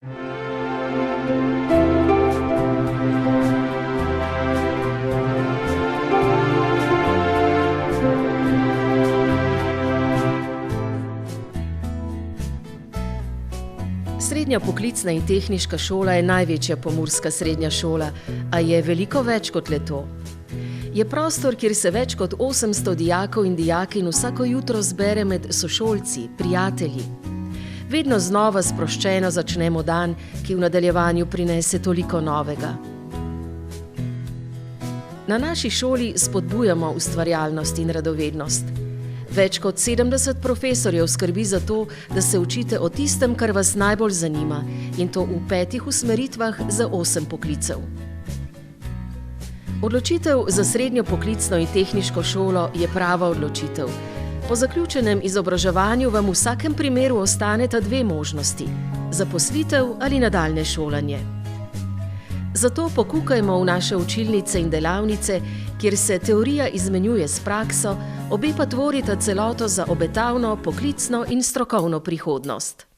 Srednja poklicna in tehniška šola je največja pomurska srednja šola, a je veliko več kot le to. Je prostor, kjer se več kot 800 dijakov in dijakinj vsako jutro zbere med sošolci, prijatelji. Vedno znova sproščeno začnemo dan, ki v nadaljevanju prinese toliko novega. Na naši šoli spodbujamo ustvarjalnost in radovednost. Več kot 70 profesorjev skrbi za to, da se učite o tistem, kar vas najbolj zanima, in to v 5 usmeritvah za 8 poklicev. Odločitev za srednjo poklicno in tehniško šolo je prava odločitev. Po zaključenem izobraževanju vam v vsakem primeru ostaneta 2 možnosti: zaposlitev ali nadaljnje šolanje. Zato pokukajmo v naše učilnice in delavnice, kjer se teorija izmenjuje s prakso, obe pa tvorita celoto za obetavno, poklicno in strokovno prihodnost.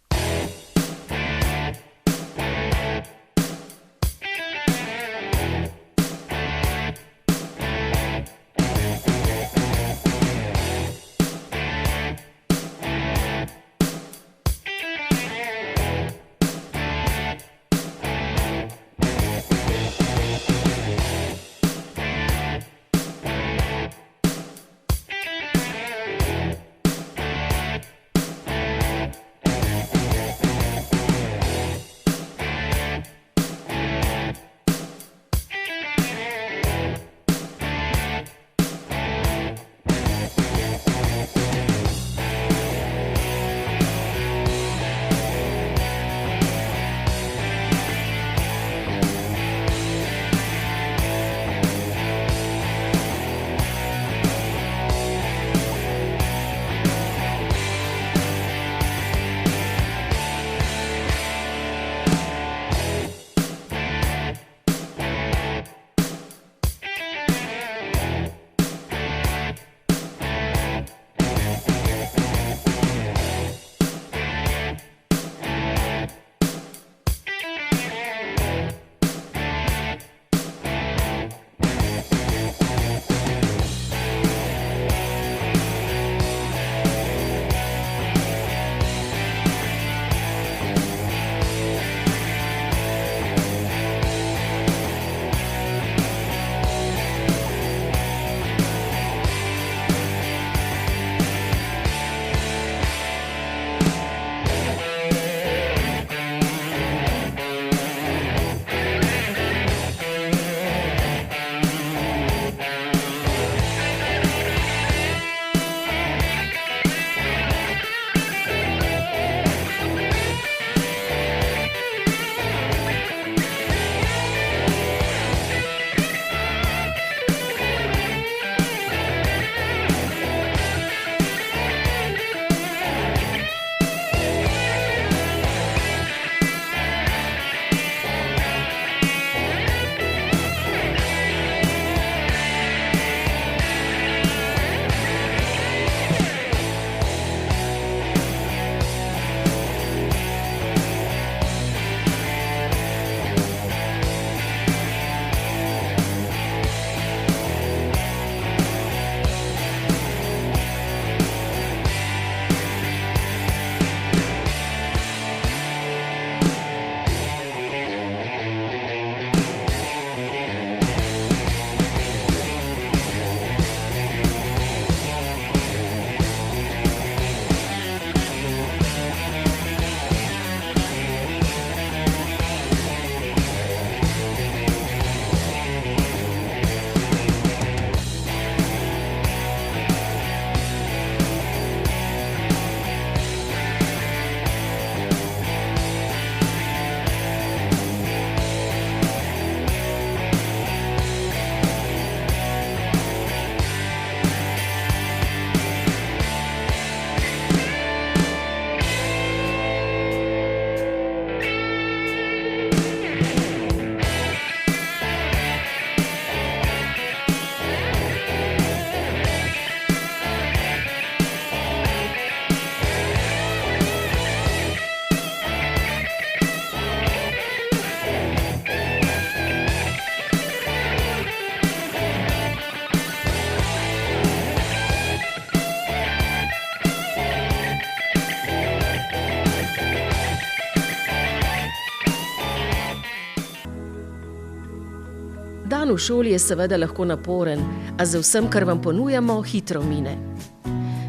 Dan v šoli je seveda lahko naporen, a z vsem, kar vam ponujamo, hitro mine.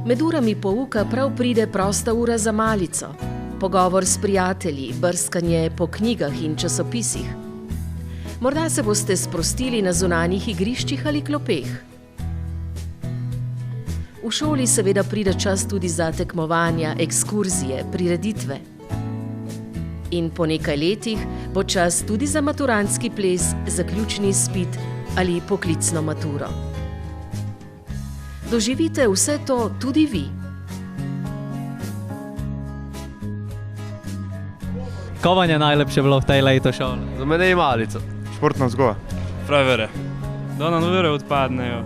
Med urami pouka prav pride prosta ura za malico, pogovor s prijatelji, brskanje po knjigah in časopisih. Morda se boste sprostili na zunanjih igriščih ali klopeh. V šoli seveda pride čas tudi za tekmovanja, ekskurzije, prireditve. In po nekaj letih bo čas tudi za maturantski ples, zaključni izpit ali poklicno maturo. Doživite vse to tudi vi. Kaj vam je najlepše bilo v tej leto šoli? Za mene je malica. Športna vzgoja. Prevere. Da nam vere odpadnejo.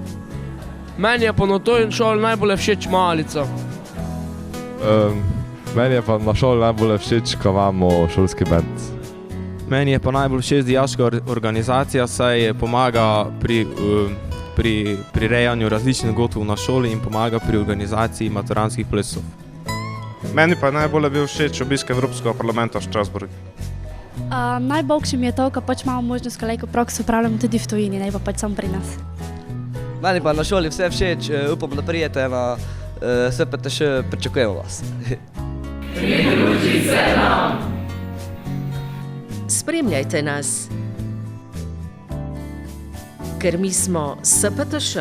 Meni je pa na toj šoli najbolj všeč malica. Meni je pa na šoli najbolj všeč, ko imamo šolski bend. Meni je pa najbolj všeč dijaška organizacija, saj pomaga pri prirejanju različnih dogodkov na šoli in pomaga pri organizaciji maturantskih plesov. Meni pa najbolj je bil všeč obisk Evropskega parlamenta v Strasbourgu. Najboljše mi je to, ko pač imamo možnost kolejko prakso upravljamo tudi v tujini, ne pa pač samo pri nas. Meni pa na šoli vse všeč, upam, da prijete na SPTŠ, pričakujemo vas. Pridruži se nam! Spremljajte nas, ker mi smo SPTŠ.